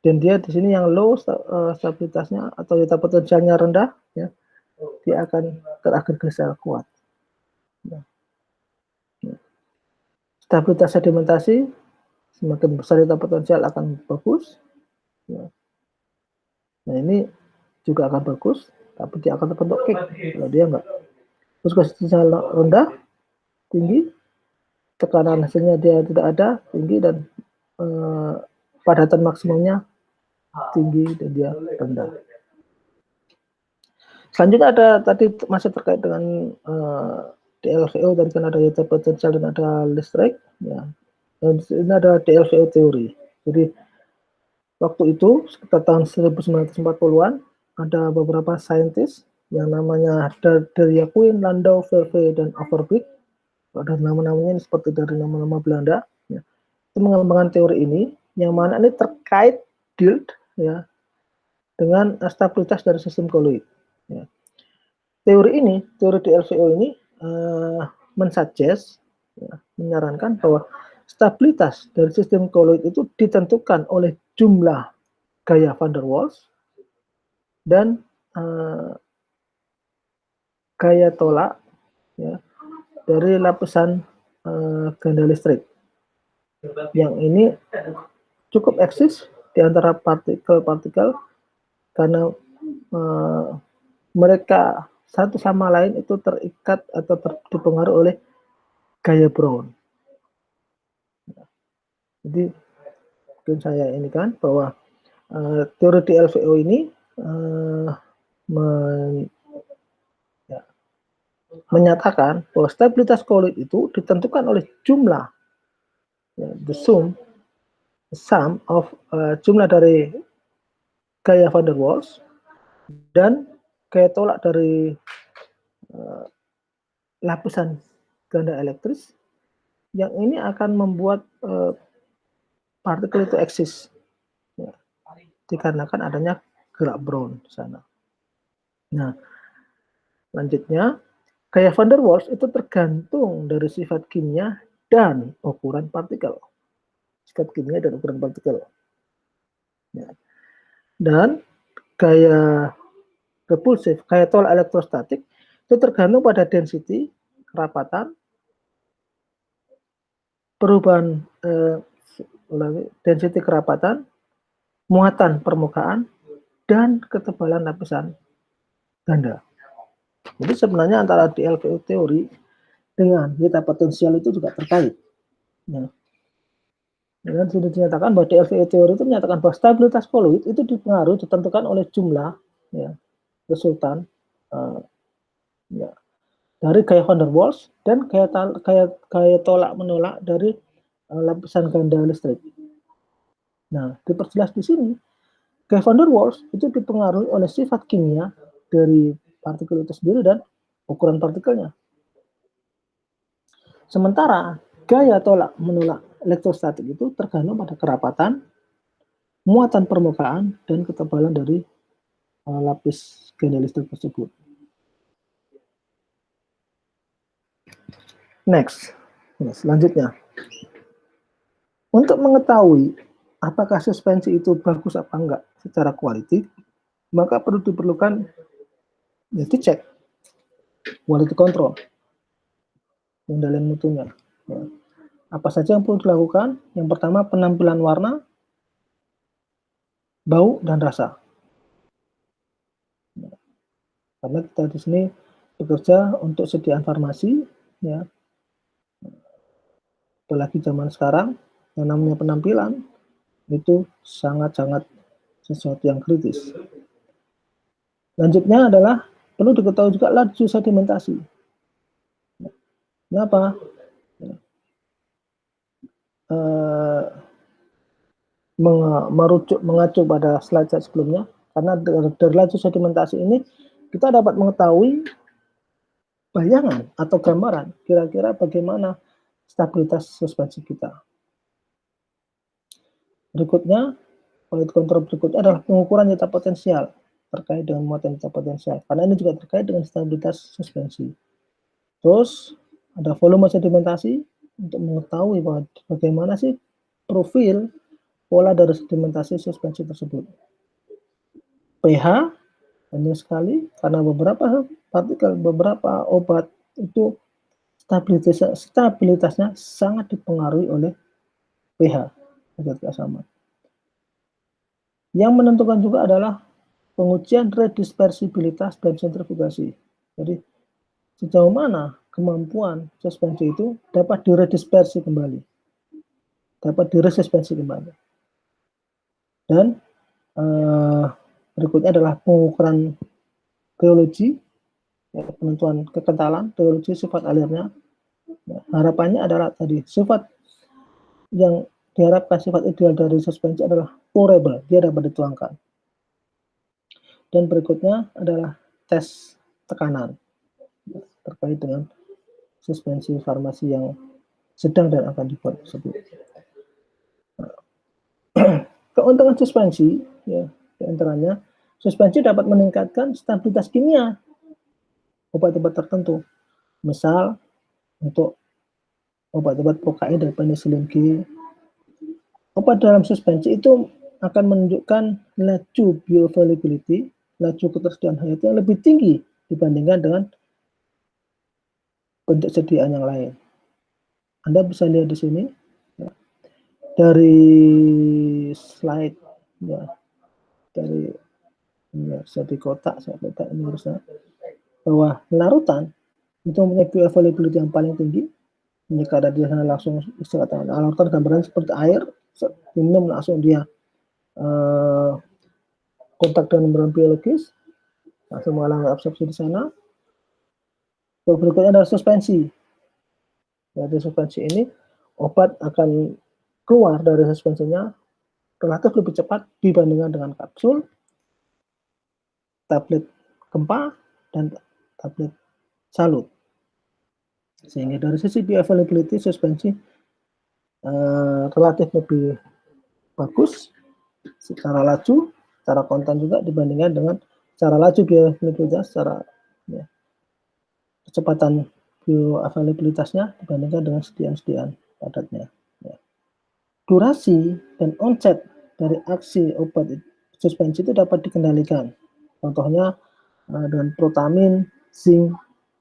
Dan dia di sini yang low stabilitasnya atau zeta potensialnya rendah ya, dia akan teragregasi secara kuat ya. Stabilitas sedimentasi semakin besar zeta potensial akan bagus ya. Nah ini juga akan bagus, tapi dia akan terbentuk cake kalau dia enggak. Terus kalau rendah tinggi tekanan hasilnya dia tidak ada, tinggi, dan padatan maksimumnya tinggi dan dia rendah. Selanjutnya ada tadi masih terkait dengan DLVO, tadi kan ada yaitu potensial dan ada listrik, ya. Dan ini ada DLVO teori. Jadi waktu itu sekitar tahun 1940-an ada beberapa saintis yang namanya Derjaguin, Landau, Verve, dan Overbeek. Ada nama-namanya seperti dari nama-nama Belanda, ya. Itu mengembangkan teori ini yang mana ini terkait yield, ya, dengan stabilitas dari sistem koloid, ya. Teori DLVO ini mensuggest, ya, menyarankan bahwa stabilitas dari sistem koloid itu ditentukan oleh jumlah gaya van der Waals dan gaya tolak, ya, dari lapisan ganda listrik. Yang ini cukup eksis di antara partikel-partikel karena mereka satu sama lain itu terikat atau dipengaruhi oleh gaya Brown. Jadi mungkin saya ini kan bahwa teori DLVO ini menyatakan bahwa stabilitas koloid itu ditentukan oleh jumlah, ya, the sum of jumlah dari gaya van der Waals dan gaya tolak dari lapisan ganda elektris, yang ini akan membuat partikel itu eksis, ya, dikarenakan adanya gerak Brown di sana. Nah, selanjutnya gaya van der Waals itu tergantung dari sifat kimia dan ukuran partikel. Sifat kimia dan ukuran partikel. Ya. Dan gaya repulsif, gaya tolak elektrostatik itu tergantung pada density, kerapatan, perubahan density kerapatan, muatan permukaan, dan ketebalan lapisan ganda. Jadi sebenarnya antara DLVO teori dengan beta potensial itu juga terkait. Ya. Dan sudah dinyatakan bahwa DLVO teori itu menyatakan bahwa stabilitas koloid itu dipengaruhi, ditentukan oleh jumlah, ya, resultan ya, dari gaya van der Waals dan gaya tolak menolak dari lapisan ganda listrik. Nah, diperjelas di sini, gaya van der Waals itu dipengaruhi oleh sifat kimia dari partikel itu sendiri dan ukuran partikelnya. Sementara gaya tolak menolak elektrostatik itu tergantung pada kerapatan, muatan permukaan, dan ketebalan dari lapis ganda listrik tersebut. Next, selanjutnya, untuk mengetahui apakah suspensi itu bagus apa enggak secara quality, maka perlu diperlukan, ya, dicek quality control, pengendalian mutunya. Ya. Apa saja yang perlu dilakukan? Yang pertama, penampilan warna, bau, dan rasa. Ya. Karena kita di sini bekerja untuk sediaan farmasi, ya. Apalagi zaman sekarang yang namanya penampilan itu sangat-sangat sesuatu yang kritis. Lanjutnya adalah perlu diketahui juga laju sedimentasi. Kenapa? Mengacu pada slide saya sebelumnya, karena dari laju sedimentasi ini kita dapat mengetahui bayangan atau gambaran kira-kira bagaimana stabilitas suspensi kita. Berikutnya, quality control berikutnya adalah pengukuran zeta potensial terkait dengan muatan zeta potensial, karena ini juga terkait dengan stabilitas suspensi. Terus ada volume sedimentasi untuk mengetahui bahwa bagaimana sih profil pola dari sedimentasi suspensi tersebut. pH, banyak sekali, karena beberapa partikel, beberapa obat itu stabilitasnya sangat dipengaruhi oleh pH, zat keasaman. Yang menentukan juga adalah pengujian redispersibilitas dan sentrifugasi. Jadi sejauh mana kemampuan suspensi itu dapat diredispersi kembali, dapat diresuspensi kembali. Dan berikutnya adalah pengukuran geologi, ya, penentuan kekentalan, geologi sifat alirnya. Ya, harapannya adalah tadi sifat yang diharapkan, sifat ideal dari suspensi adalah pourable, dia dapat dituangkan. Dan berikutnya adalah tes tekanan terkait dengan suspensi farmasi yang sedang dan akan dibuat tersebut. Keuntungan suspensi, ya, diantaranya suspensi dapat meningkatkan stabilitas kimia obat-obat tertentu. Misal untuk obat-obat prokain dan penicillin G, obat dalam suspensi itu akan menunjukkan laju bioavailability, laju ketersediaan hayat yang lebih tinggi dibandingkan dengan bentuk sediaan yang lain. Anda bisa lihat di sini ya, dari slide ya, dari ya, saya di kotak ini harusnya bahwa larutan itu mempunyai bioavailability yang paling tinggi. Jika ada di sana langsung istirahat, larutan gambaran seperti air, minum langsung dia kontak dengan membran biologis, langsung mengalami absorpsi di sana. Berikutnya adalah suspensi. Dari suspensi ini, obat akan keluar dari suspensinya relatif lebih cepat dibandingkan dengan kapsul, tablet gempa, dan tablet salut. Sehingga dari sisi bioavailability suspensi relatif lebih bagus secara laju, secara konten juga dibandingkan dengan secara laju bioavailabilitas, secara ya, kecepatan bioavailabilitasnya dibandingkan dengan sediaan-sediaan padatnya. Ya. Durasi dan onset dari aksi obat suspensi itu dapat dikendalikan. Contohnya dengan protamin, zinc,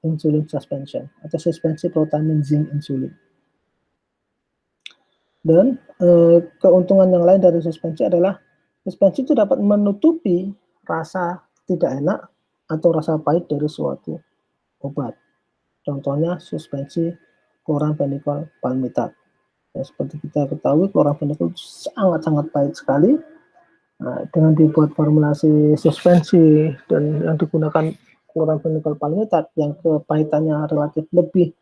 insulin suspension atau suspensi protamin, zinc, insulin. Dan keuntungan yang lain dari suspensi adalah suspensi itu dapat menutupi rasa tidak enak atau rasa pahit dari suatu obat. Contohnya suspensi chloramphenicol palmitat. Ya, seperti kita ketahui, chloramphenicol sangat-sangat pahit sekali. Nah, dengan dibuat formulasi suspensi dan yang digunakan chloramphenicol palmitat yang kepahitannya relatif lebih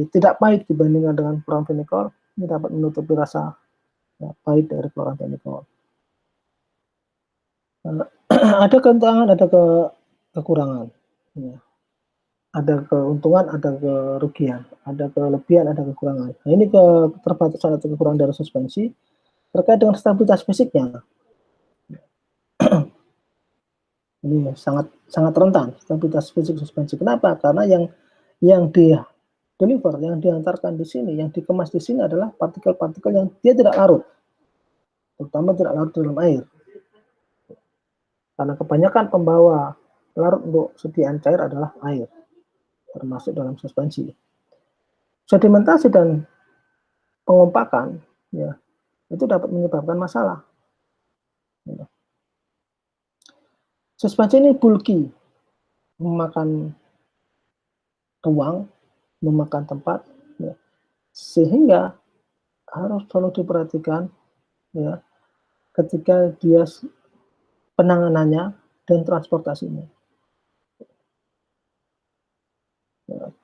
tidak pahit dibandingkan dengan chloramphenicol, ini dapat menutupi rasa ya, pahit dari chloramphenicol. Ada keuntungan, ada kekurangan. Ya. Ada keuntungan, ada kerugian, ada kelebihan, ada kekurangan. Nah, ini keterbatasan atau kekurangan dari suspensi terkait dengan stabilitas fisiknya. Ini sangat rentan stabilitas fisik suspensi. Kenapa? Karena yang deliver, yang diantarkan di sini, yang dikemas di sini adalah partikel-partikel yang dia tidak larut, terutama tidak larut dalam air. Karena kebanyakan pembawa larut untuk sediaan cair adalah air, termasuk dalam suspensi. Sedimentasi dan pengompakan, ya, itu dapat menyebabkan masalah. Ya. Suspensi ini bulky, memakan ruang, memakan tempat, ya, sehingga harus selalu diperhatikan, ya, ketika dia penanganannya dan transportasinya. Ya.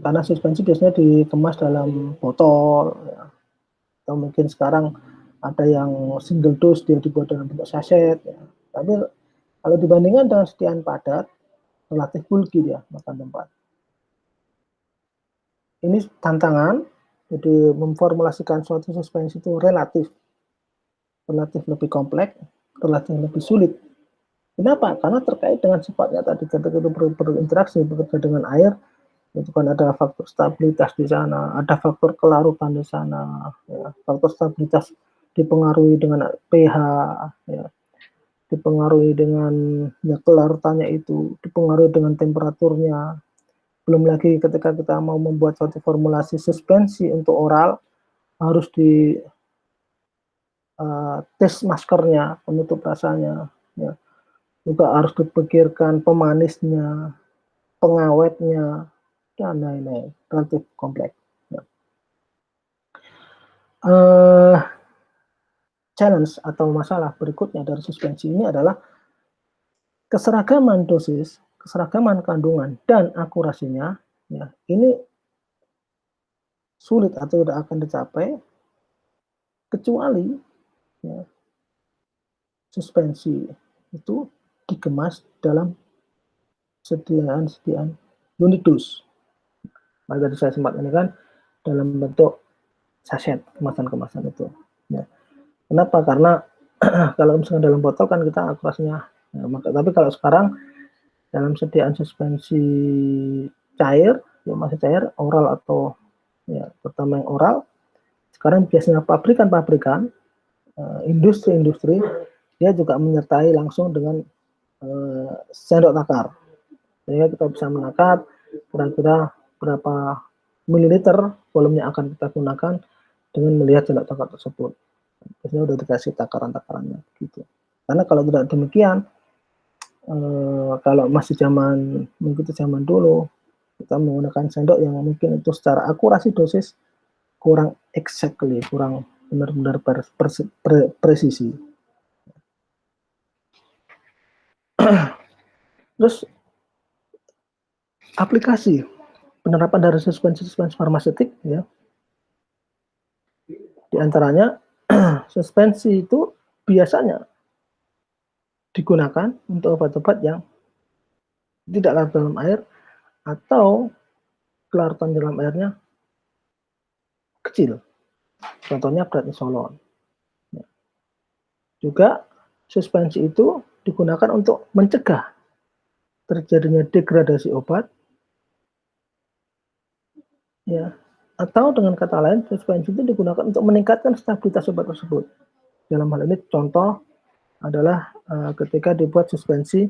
Karena suspensi biasanya dikemas dalam botol, ya, atau mungkin sekarang ada yang single dose, dia dibuat dalam bentuk saset. Ya. Tapi kalau dibandingkan dengan sediaan padat, relatif bulky dia makan tempat. Ini tantangan, jadi memformulasikan suatu suspensi itu relatif lebih kompleks, relatif lebih sulit. Kenapa? Karena terkait dengan sifatnya tadi, ketika itu berinteraksi, bekerja dengan air, itu kan ada faktor stabilitas di sana, ada faktor kelarutan di sana, ya. Faktor stabilitas dipengaruhi dengan pH, ya, dipengaruhi dengan ya, kelarutannya itu, dipengaruhi dengan temperaturnya. Belum lagi ketika kita mau membuat suatu formulasi suspensi untuk oral, harus di tes maskernya, penutup rasanya, ya. juga harus dipikirkan pemanisnya, pengawetnya, dan lain-lain, relatif kompleks. Ya. Challenge atau masalah berikutnya dari suspensi ini adalah keseragaman dosis, keseragaman kandungan, dan akurasinya. Ya, ini sulit atau tidak akan dicapai kecuali ya, suspensi itu dikemas dalam sediaan unit dos. Maka tadi saya sempat ini kan dalam bentuk saset kemasan-kemasan itu. Ya. Kenapa? Karena kalau misalnya dalam botol kan kita akurasinya, ya, tapi kalau sekarang dalam sediaan suspensi cair, ya masih cair, oral atau ya terutama yang oral, sekarang biasanya pabrikan-pabrikan, industri-industri, dia juga menyertai langsung dengan sendok takar, sehingga kita bisa menakar kira-kira berapa mililiter volumenya akan kita gunakan dengan melihat sendok takar tersebut. Biasanya udah dikasih takaran-takarannya gitu. Karena kalau tidak demikian, kalau masih mengikuti zaman dulu, kita menggunakan sendok yang mungkin itu secara akurasi dosis kurang exactly, kurang benar-benar presisi. Terus aplikasi penerapan dari suspensi farmaseutik ya, diantaranya suspensi itu biasanya digunakan untuk obat-obat yang tidak larut dalam air atau kelarutan dalam airnya kecil. Contohnya prednisolon. Juga suspensi itu digunakan untuk mencegah terjadinya degradasi obat, ya, atau dengan kata lain suspensi itu digunakan untuk meningkatkan stabilitas obat tersebut. Dalam hal ini contoh adalah ketika dibuat suspensi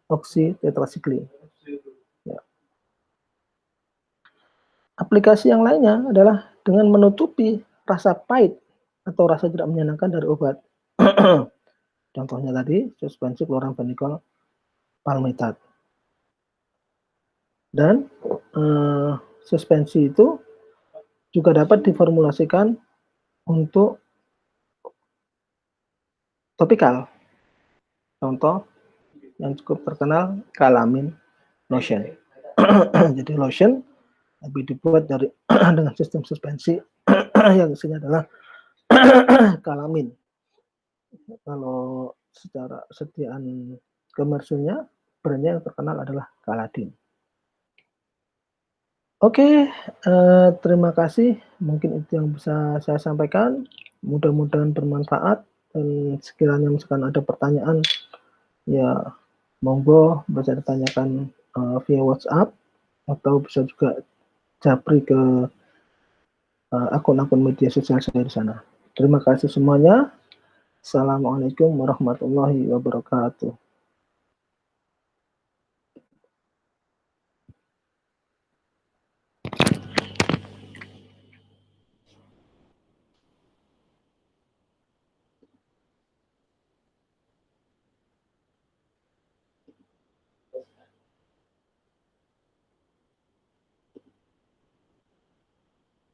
oksitetrasiklin. Ya. Aplikasi yang lainnya adalah dengan menutupi rasa pahit atau rasa tidak menyenangkan dari obat. Contohnya tadi suspensi kloramfenikol palmitat. Dan suspensi itu juga dapat diformulasikan untuk topikal. Contoh yang cukup terkenal Calamine lotion. Jadi lotion tapi dibuat dari dengan sistem suspensi yang isinya adalah Calamine. Kalau secara sediaan komersilnya, brandnya yang terkenal adalah Caladin. Oke, terima kasih. Mungkin itu yang bisa saya sampaikan. Mudah-mudahan bermanfaat. Dan sekiranya misalkan ada pertanyaan, ya monggo bisa ditanyakan via WhatsApp atau bisa juga japri ke akun-akun media sosial saya di sana. Terima kasih semuanya. Assalamualaikum warahmatullahi wabarakatuh.